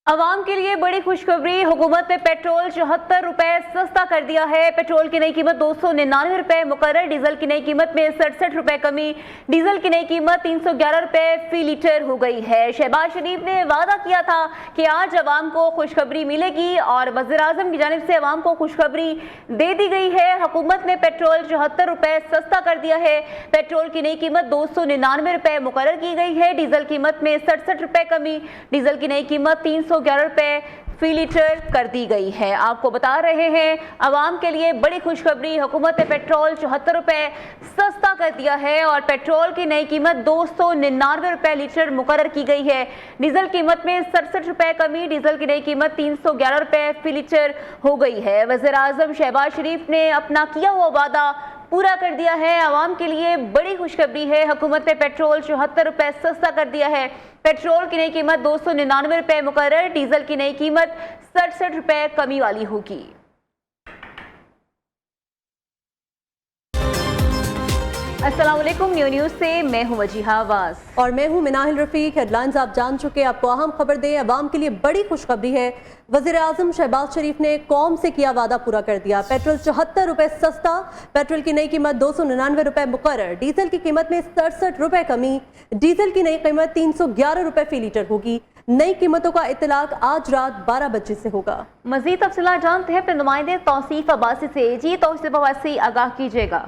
अवाम के लिए बड़ी खुशखबरी। हुकूमत ने पेट्रोल 74 रुपए सस्ता कर दिया है। पेट्रोल की नई कीमत 299 रुपए मुकर्रर। डीजल की नई कीमत में 67 रुपए कमी। डीजल की नई कीमत 311 रुपए फी लीटर हो गई है। शहबाज शरीफ ने वादा किया था कि आज अवाम को खुशखबरी मिलेगी और वज़ीर आज़म की जानिब से अवाम को खुशखबरी दे दी गई है। हुकूमत ने पेट्रोल 74 रुपए सस्ता कर दिया है। पेट्रोल की नई कीमत 299 रुपए मुकर्रर की गई है। डीजल कीमत में 67 रुपए कमी। डीजल की नई कीमत 311 रुपए फी लीटर कर दी गई है। आपको बता रहे हैं अवाम के लिए बड़ी खुशखबरी। हुकूमत ने पेट्रोल 74 रुपए सस्ता कर दिया है और पेट्रोल की नई कीमत 299 रुपए लीटर मुकर्रर की गई है। डीजल कीमत में 67 रुपए कमी। डीजल की नई कीमत 311 रुपए फी लीटर हो गई है। वज़ीर आज़म शहबाज शरीफ ने अपना किया हुआ वादा पूरा कर दिया है। अवाम के लिए बड़ी खुशखबरी है। हुकूमत ने पेट्रोल 74 रुपए सस्ता कर दिया है। पेट्रोल की नई कीमत 299 रुपए मुकर्रर। डीजल की नई कीमत 67 रुपए कमी वाली होगी। अस्सलाम वालेकुम, न्यू न्यूज़ से मैं हूं वजीहा आवाज और मैं हूं मिनाहिल रफीक। हेडलाइंस आप जान चुके। आपको अहम खबर दें, अवाम के लिए बड़ी खुशखबरी है। वज़ीर आज़म शहबाज शरीफ ने कौम से किया वादा पूरा कर दिया। पेट्रोल 74 रुपए सस्ता। पेट्रोल की नई कीमत 299 रुपए मुकर्रर। डीजल की कीमत में 67 रुपए कमी। डीजल की नई कीमत 311 रुपए फी लीटर होगी। नई कीमतों का इतलाक आज रात 12 बजे से होगा। मजीद तफसीलात जानते हैं अपने नुमाइंदे तौसीफ अब्बासी से। जी तौसीफ अब्बासी, आगाह कीजिएगा।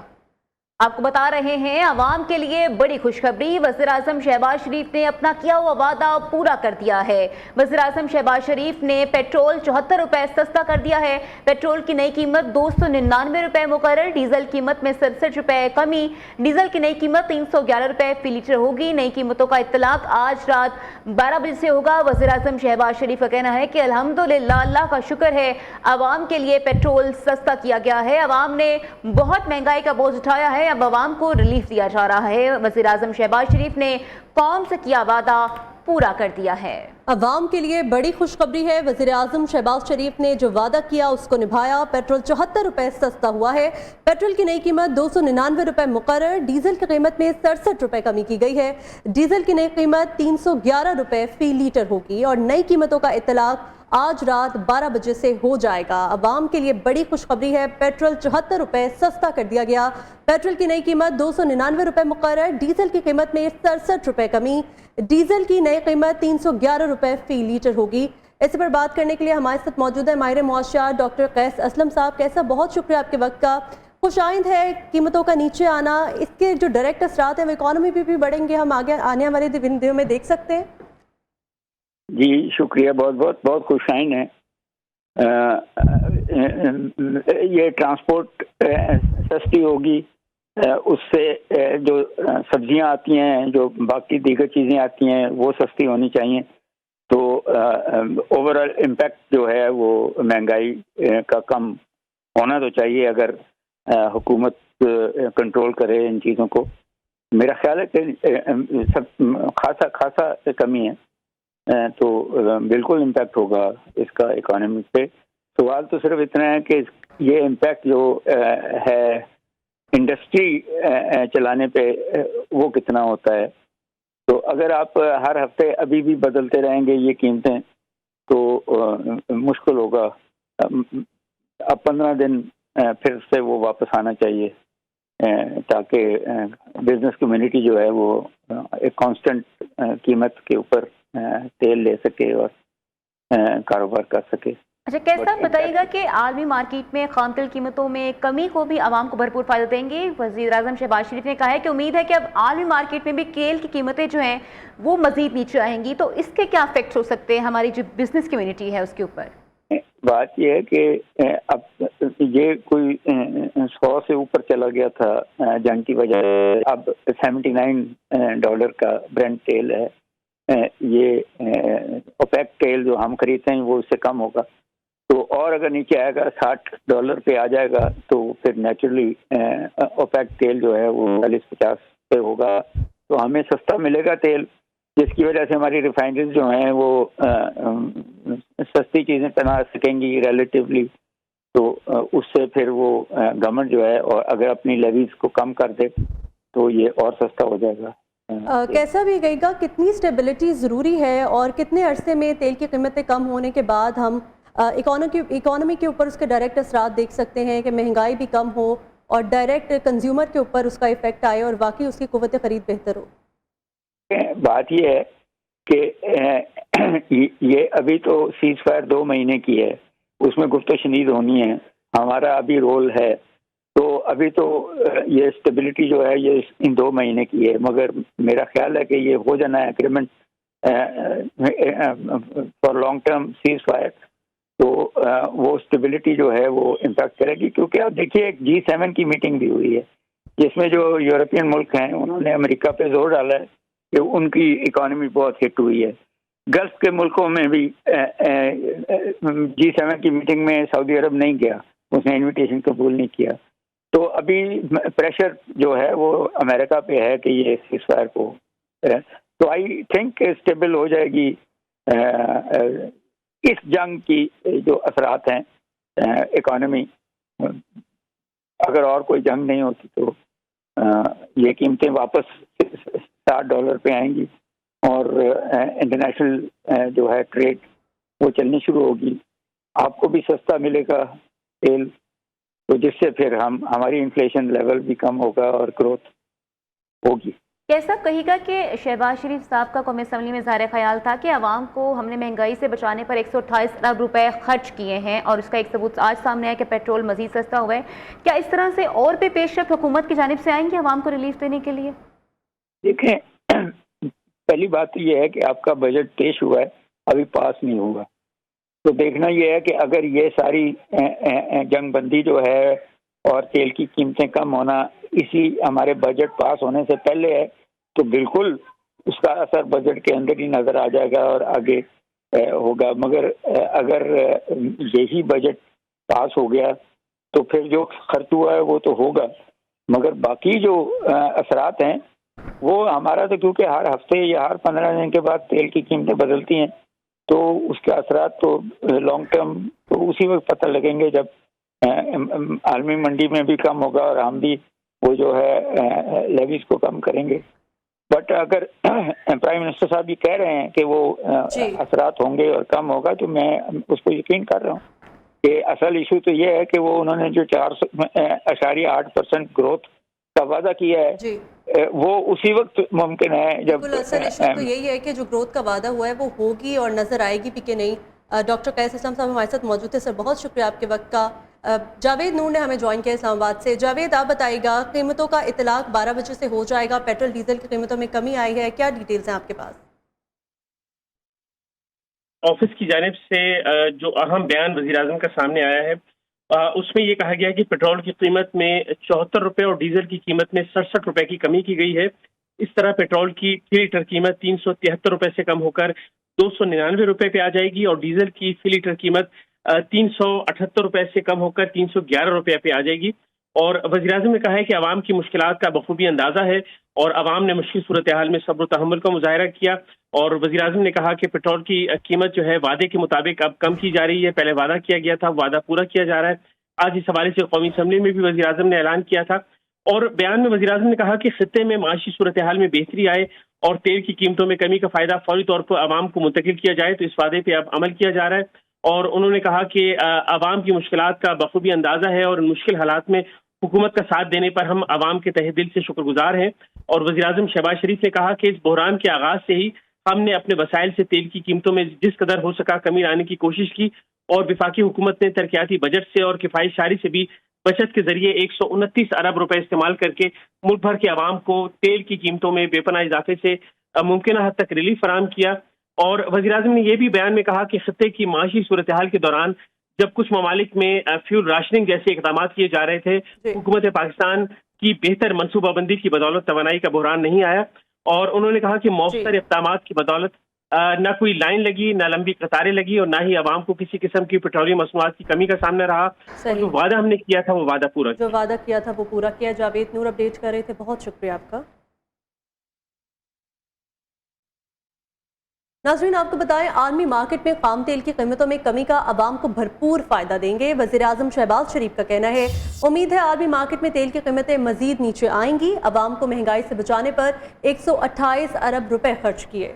आपको बता रहे हैं अवाम के लिए बड़ी खुशखबरी। वज़ीर आज़म शहबाज शरीफ ने अपना किया हुआ वादा पूरा कर दिया है। वज़ीर आज़म शहबाज शरीफ ने पेट्रोल 74 रुपए सस्ता कर दिया है। पेट्रोल की नई कीमत 299 रुपए मुकर्रर। डीजल कीमत में 67 रुपए कमी। डीजल की नई कीमत 311 रुपए फी लीटर होगी। नई कीमतों का इत्तलाक आज रात 12 बजे से होगा। वज़ीर आज़म शहबाज शरीफ का कहना है कि अल्हम्दुलिल्लाह, अल्लाह का शुक्र है, अवाम के लिए पेट्रोल सस्ता किया गया है। अवाम ने बहुत महंगाई का बोझ उठाया है, अब अवाम को रिलीफ दिया जा रहा है। वज़ीर आज़म शहबाज शरीफ ने कौम से किया वादा पूरा कर दिया है। अवाम के लिए बड़ी खुशखबरी है। वज़ीर आज़म शहबाज शरीफ ने जो वादा किया उसको निभाया। पेट्रोल 74 रुपए सस्ता हुआ है। पेट्रोल की नई कीमत 299 रुपए मुकर्रर। डीजल की कीमत में 67 रुपए कमी की गई है। डीजल की नई कीमत 311 रुपए फी लीटर होगी और नई कीमतों का इतलाक आज रात 12 बजे से हो जाएगा। अवाम के लिए बड़ी खुशखबरी है। पेट्रोल 74 रुपए सस्ता कर दिया गया। पेट्रोल की नई कीमत 299 रुपए मुकर्रर। डीजल की कीमत में 67 रुपए कमी। डीजल की नई कीमत 311 रुपए फी लीटर होगी। इस पर बात करने के लिए हमारे साथ मौजूद है माहिर मुआशियात डॉक्टर कैस असलम साहब। कैसा, बहुत शुक्रिया आपके वक्त का। खुशाइंद है कीमतों का नीचे आना, इसके जो डायरेक्ट असरात हैं वो इकॉनमी पे भी बढ़ेंगे, हम आगे आने वाले दिनों में देख सकते हैं। जी शुक्रिया, बहुत बहुत बहुत खुशाइन है। ये ट्रांसपोर्ट सस्ती होगी, उससे जो सब्जियां आती हैं, जो बाकी दीगर चीज़ें आती हैं वो सस्ती होनी चाहिए। तो ओवरऑल इम्पैक्ट जो है वो महंगाई का कम होना तो चाहिए अगर हुकूमत कंट्रोल करे इन चीज़ों को। मेरा ख्याल है कि सब खासा कमी है, तो बिल्कुल इम्पैक्ट होगा इसका इकोनॉमी पे। सवाल तो सिर्फ इतना है कि ये इम्पैक्ट जो है इंडस्ट्री चलाने पे वो कितना होता है। तो अगर आप हर हफ्ते अभी भी बदलते रहेंगे ये कीमतें तो मुश्किल होगा। अब 15 दिन फिर से वो वापस आना चाहिए ताकि बिजनेस कम्युनिटी जो है वो एक कांस्टेंट कीमत के ऊपर तेल ले सके और कारोबार कर सके। अच्छा, कैसा बताइएगा कि आलमी मार्केट में खाम तेल कीमतों में कमी को भी आवाम को भरपूर फायदा देंगे। वज़ीर आज़म शहबाज शरीफ ने कहा है कि उम्मीद है कि अब आलमी मार्केट में भी तेल की कीमतें जो हैं वो मजीद नीचे आएंगी, तो इसके क्या इफेक्ट हो सकते हैं हमारी जो बिजनेस कम्युनिटी है उसके ऊपर? बात यह है कि अब ये कोई 100 से ऊपर चला गया था जंग की वजह से। अब $79 का ब्रेंट तेल है। ये ओपेक तेल जो हम खरीदते हैं वो उससे कम होगा। तो और अगर नीचे आएगा $60 पे आ जाएगा तो फिर नेचुरली ओपेक तेल जो है वो 40-50 पे होगा। तो हमें सस्ता मिलेगा तेल, जिसकी वजह से हमारी रिफाइनरीज जो हैं वो सस्ती चीज़ें बना सकेंगी रिलेटिवली। तो उससे फिर वो गवर्नमेंट जो है और अगर अपनी लेवीज को कम कर दे तो ये और सस्ता हो जाएगा। कैसा भी गएगा, कितनी स्टेबिलिटी ज़रूरी है और कितने अरसे में तेल की कीमतें कम होने के बाद हम इकोनॉमी के ऊपर उसके डायरेक्ट असरात देख सकते हैं कि महंगाई भी कम हो और डायरेक्ट कंज्यूमर के ऊपर उसका इफेक्ट आए और वाकई उसकी कुव्वत खरीद बेहतर हो? बात ये है कि ये अभी तो सीज फायर 2 महीने की है, उसमें गुफ्तशनीद होनी है, हमारा अभी रोल है, तो अभी तो ये स्टेबिलिटी जो है ये इन 2 महीने की है, मगर मेरा ख्याल है कि ये हो जाना है agreement for long term cease fire, तो वो स्टेबिलिटी जो है वो इम्पैक्ट करेगी। क्योंकि आप देखिए एक G7 की मीटिंग भी हुई है जिसमें जो यूरोपियन मुल्क हैं उन्होंने अमेरिका पे जोर डाला है कि उनकी इकोनॉमी बहुत हिट हुई है। गल्फ के मुल्कों में भी G7 की मीटिंग में सऊदी अरब नहीं गया, उसने इनविटेशन कबूल नहीं किया, तो अभी प्रेशर जो है वो अमेरिका पे है कि ये सीज़फायर को, तो आई थिंक स्टेबल हो जाएगी। इस जंग की जो असरात हैं इकोनॉमी, अगर और कोई जंग नहीं होती तो ये कीमतें वापस $60 पे आएंगी और इंटरनेशनल जो है ट्रेड वो चलनी शुरू होगी, आपको भी सस्ता मिलेगा तेल, तो जिससे फिर हमारी इन्फ्लेशन लेवल भी कम होगा और ग्रोथ होगी। कैसा कहेगा कि शहबाज शरीफ साहब का कौमी असम्बली में ज़ाहिर ख्याल था कि आवाम को हमने महंगाई से बचाने पर 128 अरब रुपए खर्च किए हैं और उसका एक सबूत आज सामने आया कि पेट्रोल मजीद सस्ता हुआ है। क्या इस तरह से और भी पेशरफ हुकूमत की जानिब से आएंगे आवाम को रिलीफ देने के लिए? देखें, पहली बात तो ये है कि आपका बजट पेश हुआ है, अभी पास नहीं हुआ, तो देखना ये है कि अगर ये सारी जंगबंदी जो है और तेल की कीमतें कम होना इसी हमारे बजट पास होने से पहले है तो बिल्कुल उसका असर बजट के अंदर ही नजर आ जाएगा और आगे होगा। मगर अगर यही बजट पास हो गया तो फिर जो खर्च हुआ है वो तो होगा, मगर बाकी जो असरात हैं वो हमारा तो, क्योंकि हर हफ्ते या हर 15 दिन के बाद तेल की कीमतें बदलती हैं, तो उसके असरात तो लॉन्ग टर्म तो उसी वक्त पता लगेंगे जब आलमी मंडी में भी कम होगा और हम भी वो जो है लेवीज को कम करेंगे। बट अगर प्राइम मिनिस्टर साहब ये कह रहे हैं कि वो असरात होंगे और कम होगा, तो मैं उसको यकीन कर रहा हूँ कि असल इशू तो ये है कि वो उन्होंने जो 4.8% ग्रोथ का वादा किया है वो उसी वक्त मुमकिन है जब असल इशू तो यही है कि जो ग्रोथ का वादा हुआ है वो होगी और नजर आएगी भी कि नहीं। डॉक्टर कैस असलम साहब हमारे साथ मौजूद थे। सर बहुत शुक्रिया आपके वक्त का। जावेद नूर ने हमें ज्वाइन किया इस्लामाबाद से। जावेद आप बताइएगा, कीमतों का इतलाक 12 बजे से हो जाएगा, पेट्रोल डीजल की कीमतों में कमी आई है, क्या डिटेल्स हैं आपके पास? ऑफिस की जानिब से जो अहम बयान वज़ीर-ए-आज़म का सामने आया है उसमें ये कहा गया है कि पेट्रोल की कीमत में 74 रुपये और डीजल की कीमत में 67 रुपये की कमी की गई है। इस तरह पेट्रोल की 3 लीटर कीमत 373 रुपये से कम होकर 299 रुपये पे आ जाएगी और डीजल की 3 लीटर कीमत 378 रुपये से कम होकर 311 रुपये पे आ जाएगी। और वज़ीर-ए-आज़म ने कहा है कि आवाम की मुश्किलात का बखूबी अंदाजा है और आवाम ने मुश्किल सूरत हाल में सब्र तहम्मुल का मुजाहरा किया। और वज़ीर-ए-आज़म ने कहा कि पेट्रोल की कीमत जो है वादे के मुताबिक अब कम की जा रही है, पहले वादा किया गया था, वादा पूरा किया जा रहा है। आज इस हवाले से कौमी असम्बली में भी वज़ीर-ए-आज़म ने ऐलान किया था और बयान में वज़ीर-ए-आज़म ने कहा कि खित्ते में माशी सूरत हाल में बेहतरी आए और तेल की कीमतों में कमी का फायदा फौरी तौर पर आवाम को मुंतकिल किया जाए, तो इस वादे पर अब अमल किया जा रहा है। और उन्होंने कहा कि आवाम की मुश्किलात का बखूबी अंदाजा है और मुश्किल हालात में हुकूमत का साथ देने पर हम आवाम के तहे दिल से शुक्रगुजार हैं। और वज़ीर-ए-आज़म शहबाज शरीफ ने कहा कि इस बहरान के आगाज से ही हमने अपने वसाइल से तेल की कीमतों में जिस कदर हो सका कमी लाने की कोशिश की और विफाकी हुकूमत ने तरक्याती बजट से और किफायतशारी से भी बचत के जरिए 129 अरब रुपए इस्तेमाल करके मुल्क भर के आवाम को तेल की कीमतों में बेपनाह इजाफे से मुमकिन हद तक रिलीफ फराहम किया। और वज़ीर-ए-आज़म ने यह भी बयान में कहा कि खित्ते की माशी सूरत हाल के दौरान जब कुछ ममालिक में फ्यूल राशनिंग जैसे इकदाम किए जा रहे थे, हुकूमत पाकिस्तान की बेहतर मनसूबाबंदी की बदौलत तवानाई का बहरान नहीं आया। और उन्होंने कहा कि मौसर इक़दाम की बदौलत न कोई लाइन लगी, न लंबी कतारें लगी और न ही आवाम को किसी किस्म की पेट्रोलियम मसनूआत की कमी का सामना रहा। और जो वादा हमने किया था वो वादा पूरा किया। जावेद नूर अपडेट कर रहे थे, बहुत शुक्रिया आपका। नाज़रीन, आपको बताएं, आलमी मार्केट में पाम तेल की कीमतों में कमी का अवाम को भरपूर फायदा देंगे। वज़ीर आज़म शहबाज शरीफ का कहना है, उम्मीद है आलमी मार्केट में तेल की कीमतें मजीद नीचे आएंगी। अवाम को महंगाई से बचाने पर 128 अरब रुपए खर्च किए।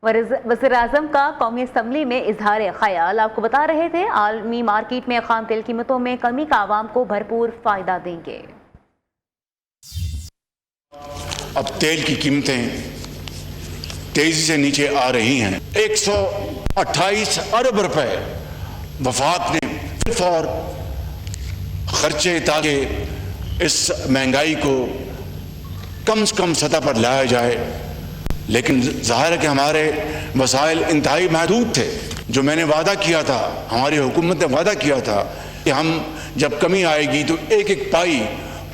वज़ीर आज़म का कौमी असम्बली में इजहार ख्याल। आपको बता रहे थे, आलमी मार्केट में खाम तेल कीमतों में कमी का अवाम को भरपूर फायदा देंगे। अब तेल की कीमतें तेजी से नीचे आ रही हैं। 128 अरब रुपए वफाक ने फिर खर्चे ताकि इस महंगाई को कम से कम सतह पर लाया जाए, लेकिन जाहिर है कि हमारे वसाइल इंतहाई महदूद थे। जो मैंने वादा किया था, हमारी हुकूमत ने वादा किया था कि हम जब कमी आएगी तो एक एक पाई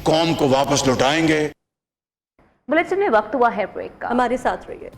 कौम को वापस लौटाएंगे। बुलेटिन में वक्त हुआ है ब्रेक का, हमारे साथ रहिए।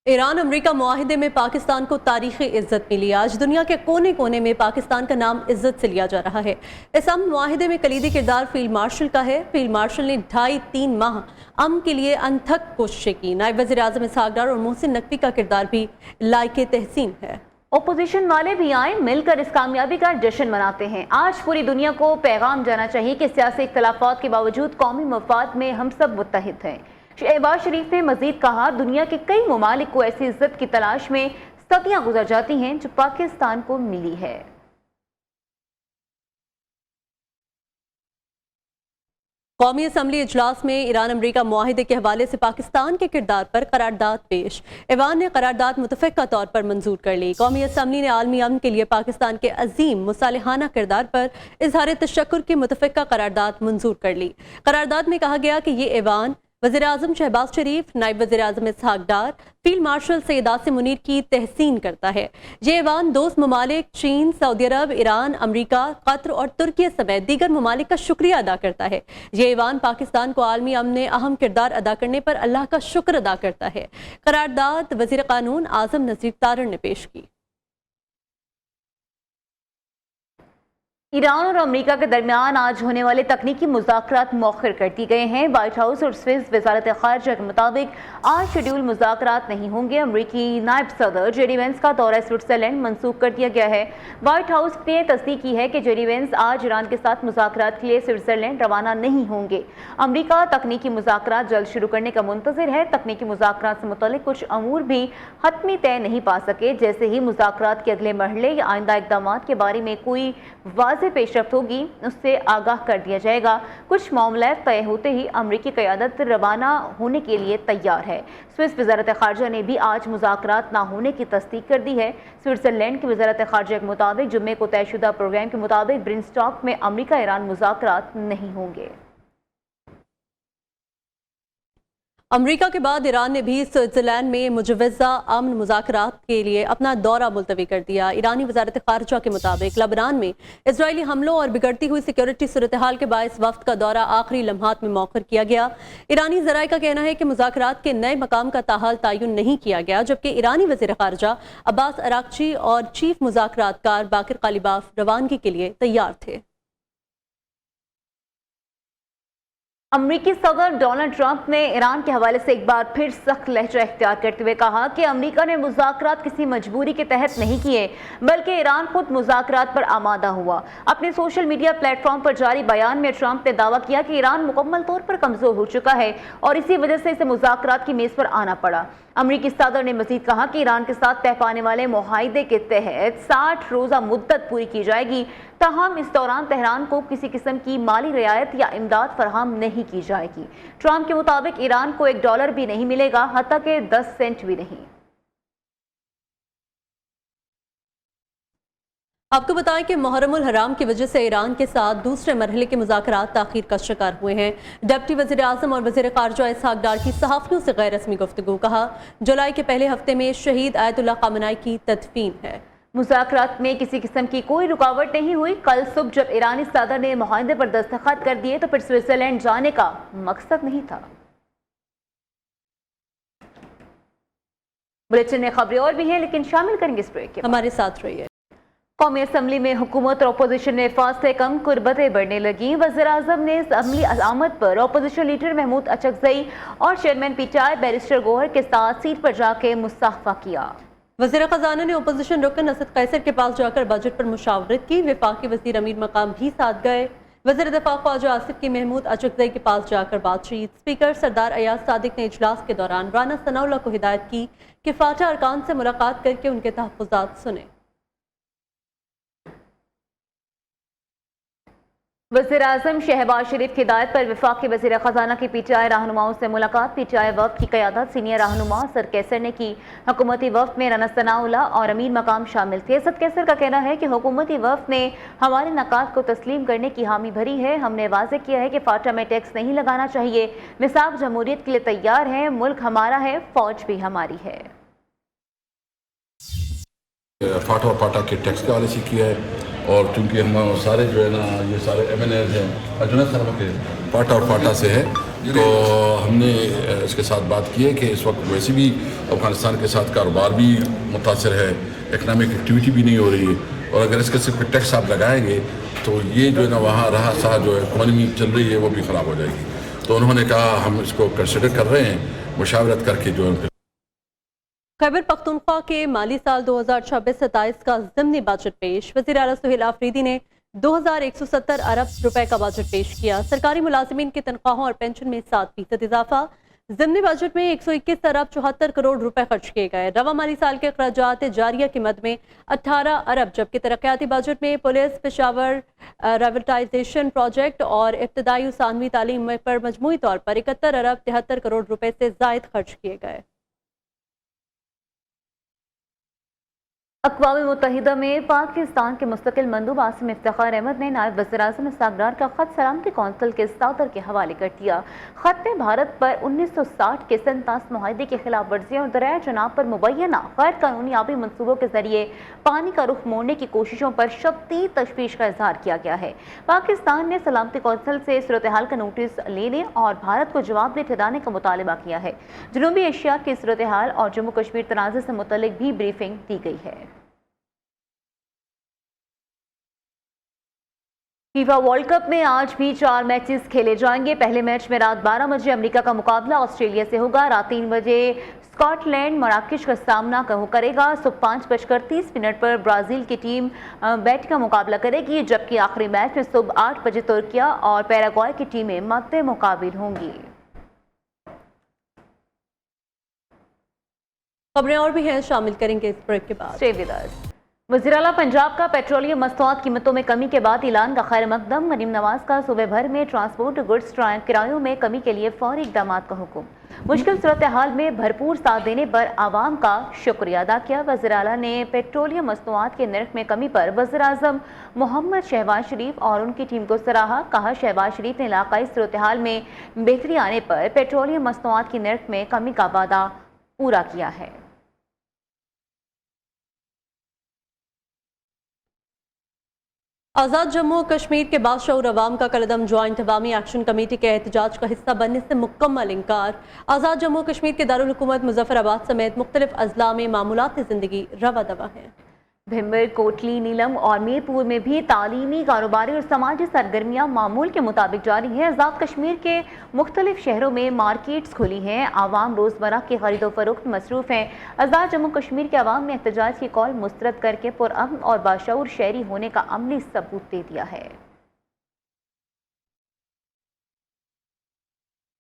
ईरान अमेरिका मुआहिदे में पाकिस्तान को तारीखी इज्जत मिली। आज दुनिया के कोने कोने में पाकिस्तान का नाम इज्जत से लिया जा रहा है। इस अमन मुआहिदे में कलीदी किरदार फील्ड मार्शल का है। फील्ड मार्शल ने 2.5-3 माह अमन के लिए अनथक कोशिशें की। नायब वज़ीर आज़म इसहाक डार और मोहसिन नकवी का किरदार भी लायके तहसीन है। ओपोजिशन वाले भी आए, मिलकर इस कामयाबी का जश्न मनाते हैं। आज पूरी दुनिया को पैगाम जाना चाहिए कि सियासी इख्तलाफात के बावजूद कौमी मफाद में हम सब मुत्तहिद हैं। शहबाज शरीफ ने मजीद कहा, दुनिया के कई ममालिक को ऐसी इज्जत की तलाश में सदियां गुजर जाती हैं जो पाकिस्तान को मिली है। कौमी असम्बली इजलास में ईरान अमरीका मुआहिदे के हवाले से पाकिस्तान के किरदार पर करारदाद पेश। ऐवान ने करारदाद मुतफ़क़ा तौर पर मंजूर कर ली। कौमी असम्बली ने आलमी अमन के लिए पाकिस्तान के अजीम मुसालिहाना किरदार पर इजहार तशक्कुर की मुतफ़क़ा करारदाद मंजूर कर ली। करारदाद में कहा गया कि ये ऐवान वज़ीर आज़म शहबाज शरीफ, नायब वज़ीर आज़म इसहाक डार, फील्ड मार्शल सैयद आसिम मुनीर की तहसीन करता है। ये ऐवान दोस्त ममालिक चीन, सऊदी अरब, ईरान, अमरीका, कतर और तुर्की समेत दीगर ममालिक का शुक्रिया अदा करता है। ये ऐवान पाकिस्तान को आलमी अमन में अहम किरदार अदा करने पर अल्लाह का शुक्र अदा करता है। करारदाद वज़ीर कानून आज़म नज़ीर तारड़ ने पेश की। ईरान और अमेरिका के दरमियान आज होने वाले तकनीकी मुज़ाकरात मौखर कर दिए गए हैं। व्हाइट हाउस और स्विस वज़ारत ख़ारिजा के मुताबिक आज शेड्यूल मुज़ाकरात नहीं होंगे। अमरीकी नायब सदर जेडी वेंस का दौरा स्विट्ज़रलैंड मनसूख कर दिया गया है। व्हाइट हाउस ने तस्दीक की है कि जेडी वेंस आज ईरान के साथ मुज़ाकरात के लिए स्विट्ज़रलैंड रवाना नहीं होंगे। अमरीका तकनीकी मुज़ाकरात जल्द शुरू करने का मुंतज़िर है। तकनीकी मुज़ाकरात से मुतल्लिक़ कुछ अमूर भी हतमी तय नहीं पा सके। जैसे ही मुज़ाकरात के अगले मरहले या आइंदा इक़दाम के बारे में कोई वाज़ेह पेशरफ्त होगी, उससे आगाह कर दिया जाएगा। कुछ मामला तय होते ही अमरीकी क़यादत रवाना होने के लिए तैयार है। स्विस वज़ारत ख़ारिजा ने भी आज मुज़ाकरात ना होने की तस्दीक कर दी है। स्विट्ज़रलैंड की वज़ारत ख़ारिजा के मुताबिक जुम्मे को तयशुदा प्रोग्राम के मुताबिक ब्रिंस्टॉक में अमरीका ईरान मुज़ाकरात नहीं होंगे। अमरीका के बाद ईरान ने भी स्विट्ज़रलैंड में मुजवज़ा अमन मुज़ाकरात के लिए अपना दौरा मुलतवी कर दिया। ईरानी वज़ारत ख़ारिजा के मुताबिक लबनान में इजरायली हमलों और बिगड़ती हुई सिक्योरिटी सूरत हाल के बायस वफ़द का दौरा आखिरी लम्हात में मौखर किया गया। ईरानी ज़राए का कहना है कि मुज़ाकरात के नए मकाम का ताहाल तयन नहीं किया गया, जबकि ईरानी वज़ीर ख़ारिजा अब्बास अरागची और चीफ मुज़ाकरातकार बाकिर कालिबाफ रवानगी के लिए तैयार थे। अमरीकी सदर डोनाल्ड ट्रंप ने ईरान के हवाले से एक बार फिर सख्त लहजा इख्तियार करते हुए कहा कि अमरीका ने मुज़ाकरात किसी मजबूरी के तहत नहीं किए, बल्कि ईरान खुद मुज़ाकरात पर आमादा हुआ। अपने सोशल मीडिया प्लेटफॉर्म पर जारी बयान में ट्रंप ने दावा किया कि ईरान मुकम्मल तौर पर कमज़ोर हो चुका है और इसी वजह से इसे मुज़ाकरात की मेज़ पर आना पड़ा। अमरीकी सदर ने मजीद कहा कि ईरान के साथ तय पाने वाले मुआहिदे के तहत 60 रोज़ा मुद्दत पूरी की जाएगी, ताहम इस दौरान तेहरान को किसी किस्म की माली रियायत या इमदाद फराहम नहीं की जाएगी। ट्रंप के मुताबिक ईरान को $1 भी नहीं मिलेगा, हत्ता के 10 सेंट भी नहीं। आपको बताएं कि मुहर्रमुल हराम की वजह से ईरान के साथ दूसरे मरहले के मुज़ाकरात ताख़ीर का शिकार हुए हैं। डिप्टी वज़ीर आज़म और वज़ीर ख़ारिजा इसहाक डार की सहाफ़ियों से गैर रस्मी गुफ्तगू। कहा, जुलाई के पहले हफ्ते में शहीद आयतुल्लाह ख़ामेनी की तदफीन है। मुज़ाकरात में किसी किस्म की कोई रुकावट नहीं हुई। कल सुबह जब ईरानी सदर ने मुआहदे पर दस्तखत कर दिए तो फिर स्विट्ज़रलैंड जाने का मकसद नहीं था। बुलेटिन में खबरें और भी हैं, लेकिन शामिल करेंगे इस ब्रेक के बाद। हमारे साथ रहिए। कौमी असम्बली में हुकूमत और अपोजिशन में फासले कम, कुर्बतें बढ़ने लगी। वज़ीर-ए-आज़म ने अमली आमद पर अपोजिशन लीडर महमूद अचकज़ई और चेयरमैन पीटीआई बैरिस्टर गौहर के साथ सीट पर जाकर मुसाफा किया। वज़ीर ख़ज़ाना ने अपोजिशन रुकन असद कैसर के पास जाकर बजट पर मुशावरत की। वफाकी वज़ीर अमीर मकाम भी साथ गए। वज़ीर दफ़ा ख्वाजा आसिफ की महमूद अचकज़ई के पास जाकर बातचीत। स्पीकर सरदार अयाज सादिक ने इजलास के दौरान राना सनाउल्लाह को हिदायत की कि फाटा अरकान से मुलाकात करके उनके तहफ़्फ़ुज़ात सुने। वज़ीर-ए-आज़म शहबाज शरीफ की हिदायत पर वफाकी वज़ीर ख़ज़ाना की पीटीआई रहनुमाओं से मुलाकात। पीटीआई वफ़द की क़यादत सीनियर रहनुमा असद कैसर ने की। हुकूमती वफ़द में राना सनाउल्लाह और अमीर मकाम शामिल थे। असद कैसर का कहना है कि हुकूमती वफ़द ने हमारे नकात को तस्लीम करने की हामी भरी है। हमने वाज़ेह किया है कि फाटा में टैक्स नहीं लगाना चाहिए। मिसाक जमहूरियत के लिए तैयार है। मुल्क हमारा है, फ़ौज भी हमारी है। फाटा और पाटा के टैक्स का पॉलिसी किया है और चूंकि हम सारे जो है ना ये सारे MNAs हैं अजुना सरमा के पाटा और पाटा से है, तो हमने इसके साथ बात की है कि इस वक्त वैसे भी अफगानिस्तान के साथ कारोबार भी मुतासर है, इकनॉमिक एक्टिविटी भी नहीं हो रही है, और अगर इसके सिर्फ टैक्स आप लगाएंगे तो ये जो है ना वहाँ रहा सहा जो इकॉनमी चल रही है वो भी ख़राब हो जाएगी। तो उन्होंने कहा हम इसको कंसिडर कर रहे हैं, मुशावरत करके जो है। खैबर पख्तूनख्वा के माली साल 2026-27 का ज़िमनी बजट पेश। वज़ीर आला सुहेल आफरीदी ने 2170 अरब रुपए का बजट पेश किया। सरकारी मुलाजिमीन की तनख्वाहों और पेंशन में 7% इजाफा। ज़िमनी बजट में 121 अरब 74 करोड़ रुपए खर्च किए गए। रवा माली साल के अखराजात जारिया की मद में 18 अरब, जबकि तरक्याती बजट में पुलिस, पेशावर रिवैलिटेशन प्रोजेक्ट और इब्तदाई सानवी तालीम पर मजमूई तौर पर 71 अरब 73 करोड़ रुपए से ज़ायद खर्च किए गए। अक़वाम मुत्तहिदा में पाकिस्तान के मुस्तकिल मंदूब आसिम इफ्तिखार अहमद ने नायब वज़ीर-ए-आज़म इसहाक़ डार का ख़त सलामती कौंसिल के सदर के हवाले कर दिया। ख़त में भारत पर 1960 के सनतास मुआहदे की खिलाफ वर्जियों और दरिया चनाब पर मुबैना गैर कानूनी आबी मनसूबों के जरिए पानी का रुख मोड़ने की कोशिशों पर शदीद तशवीश का इजहार किया गया है। पाकिस्तान ने सलामती कौंसिल से सूरत हाल का नोटिस लेने और भारत को जवाबदेह ठहराने का मुतालबा किया है। जनूबी एशिया की सूरत हाल और जम्मू कश्मीर तनाज़े से मुतल्लिक भी ब्रीफिंग दी गई है। फीफा वर्ल्ड कप में आज भी 4 मैचेस खेले जाएंगे। पहले मैच में रात 12 बजे अमेरिका का मुकाबला ऑस्ट्रेलिया से होगा। रात 3 बजे स्कॉटलैंड मराकश का सामना करेगा। सुबह 5:30 पर ब्राज़ील की टीम बैट का मुकाबला करेगी, जबकि आखिरी मैच में सुबह 8 बजे तुर्किया और पैराग्वे की टीमें मद्दे मुकाबिल होंगी। खबरें और भी हैं, शामिल करेंगे इस ब्रेक के बाद। Stay with us. वज़ीर आला पंजाब का पेट्रोलियम मस्तूआत कीमतों में कमी के बाद ऐलान का खैर मकदम। मरीम नवाज का सूबे भर में ट्रांसपोर्ट गुड्स किरायों में कमी के लिए फौरी इक़दाम का हुक्म। मुश्किल सूरत हाल में भरपूर साथ देने पर आवाम का शुक्रिया अदा किया। वज़ीर आला ने पेट्रोलियम मस्तूआत के नर्ख में कमी पर वज़ीर आज़म मोहम्मद शहबाज शरीफ और उनकी टीम को सराहा। कहा, शहबाज शरीफ ने इलाकाई सूरत हाल में बेहतरी आने पर पेट्रोलियम मस्तूआत की नर्ख में कमी का वादा पूरा किया है। आज़ाद जम्मू कश्मीर के बादशाह अवाम का कलदम ज्वाइंट अवामी एक्शन कमेटी के एहतजाज का हिस्सा बनने से मुकम्मल इनकार। आज़ाद जम्मू कश्मीर के दारुल हुकूमत मुजफ्फराबाद समेत मुख्तलिफ अजला में मामूलात ज़िंदगी रवा दवा है। भिम्बर, कोटली, नीलम और मीरपुर में भी तालीमी, कारोबारी और समाजी सरगर्मियाँ मामूल के मुताबिक जारी है। आज़ाद कश्मीर के मुख्तलिफ शहरों में मार्केट्स खुली हैं। आवाम रोज़मर्रा की खरीदो फरोख्त मसरूफ़ हैं। आज़ाद जम्मू कश्मीर के अवाम ने एहतजाज की कॉल मुस्तरद करके पुरअमन और बाशऊर शहरी होने का अमली सबूत दे दिया है।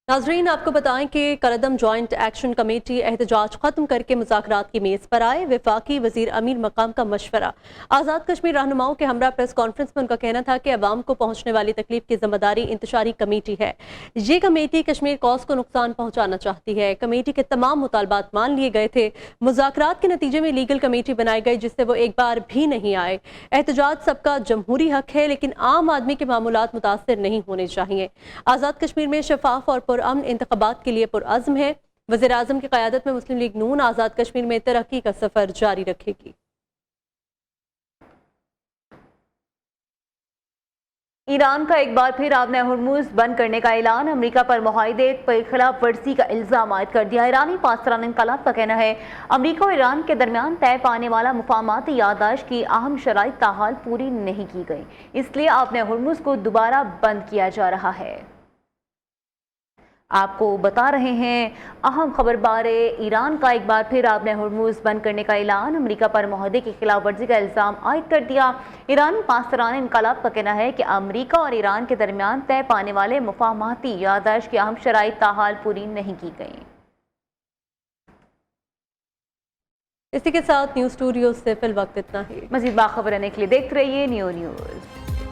नाजरीन, आपको बताएं कि कलदम ज्वाइंट एक्शन कमेटी एहतजाज खत्म करके मुज़ाकरात की मेज़ पर आए। वफाकी वज़ीर अमीर मकाम का मशवरा। आज़ाद कश्मीर रहनुमाओं के हमरा प्रेस कॉन्फ्रेंस में उनका कहना था कि अवाम को पहुँचने वाली तकलीफ की जिम्मेदारी इंतशारी कमेटी है। ये कमेटी कश्मीर कॉज को नुकसान पहुँचाना चाहती है। कमेटी के तमाम मुतालबात मान लिए गए थे। मुज़ाकरात के नतीजे में लीगल कमेटी बनाई गई, जिससे वो एक बार भी नहीं आए। एहतजाज सबका जमहूरी हक है, लेकिन आम आदमी के मामूलात मुतासर नहीं होने चाहिए। आज़ाद कश्मीर में शफाफ और पुरअमन इंतखाबात के लिए पुरअज़्म है। वज़ीर आज़म की क़यादत में मुस्लिम लीग नून आज़ाद कश्मीर में तरक्की का सफ़र जारी रखेगी। ईरान का एक बार फिर आपने हुर्मुज़ बंद करने का ऐलान, अमेरिका पर मुआहदे पर खिलाफ वर्जी का इल्जाम आयद कर दिया। ईरानी पासदारान इनकलाब का कहना है अमेरिका और ईरान के दरमियान तय पाने वाला मुफाहमती याददाश्त की अहम शराइत ताहाल पूरी नहीं की गई, इसलिए आपने हुर्मुज़ को दोबारा बंद किया जा रहा है। आपको बता रहे हैं अहम खबर बारे ईरान का एक बार फिर आपने हुर्मुज़ बंद करने का ऐलान, अमेरिका पर मुआहदे की खिलाफ वर्जी का इल्ज़ाम आयद कर दिया। ईरानी पासदारान इनकलाब का कहना है कि अमेरिका और ईरान के दरमियान तय पाने वाले मुफाहमती याददाश्त की अहम शराइत ताहाल पूरी नहीं की गई। इसी के साथ न्यूज़ स्टूडियो से फिल वक्त इतना ही। मज़ीद बाखबर रहने के लिए देखते रहिए न्यू न्यूज़।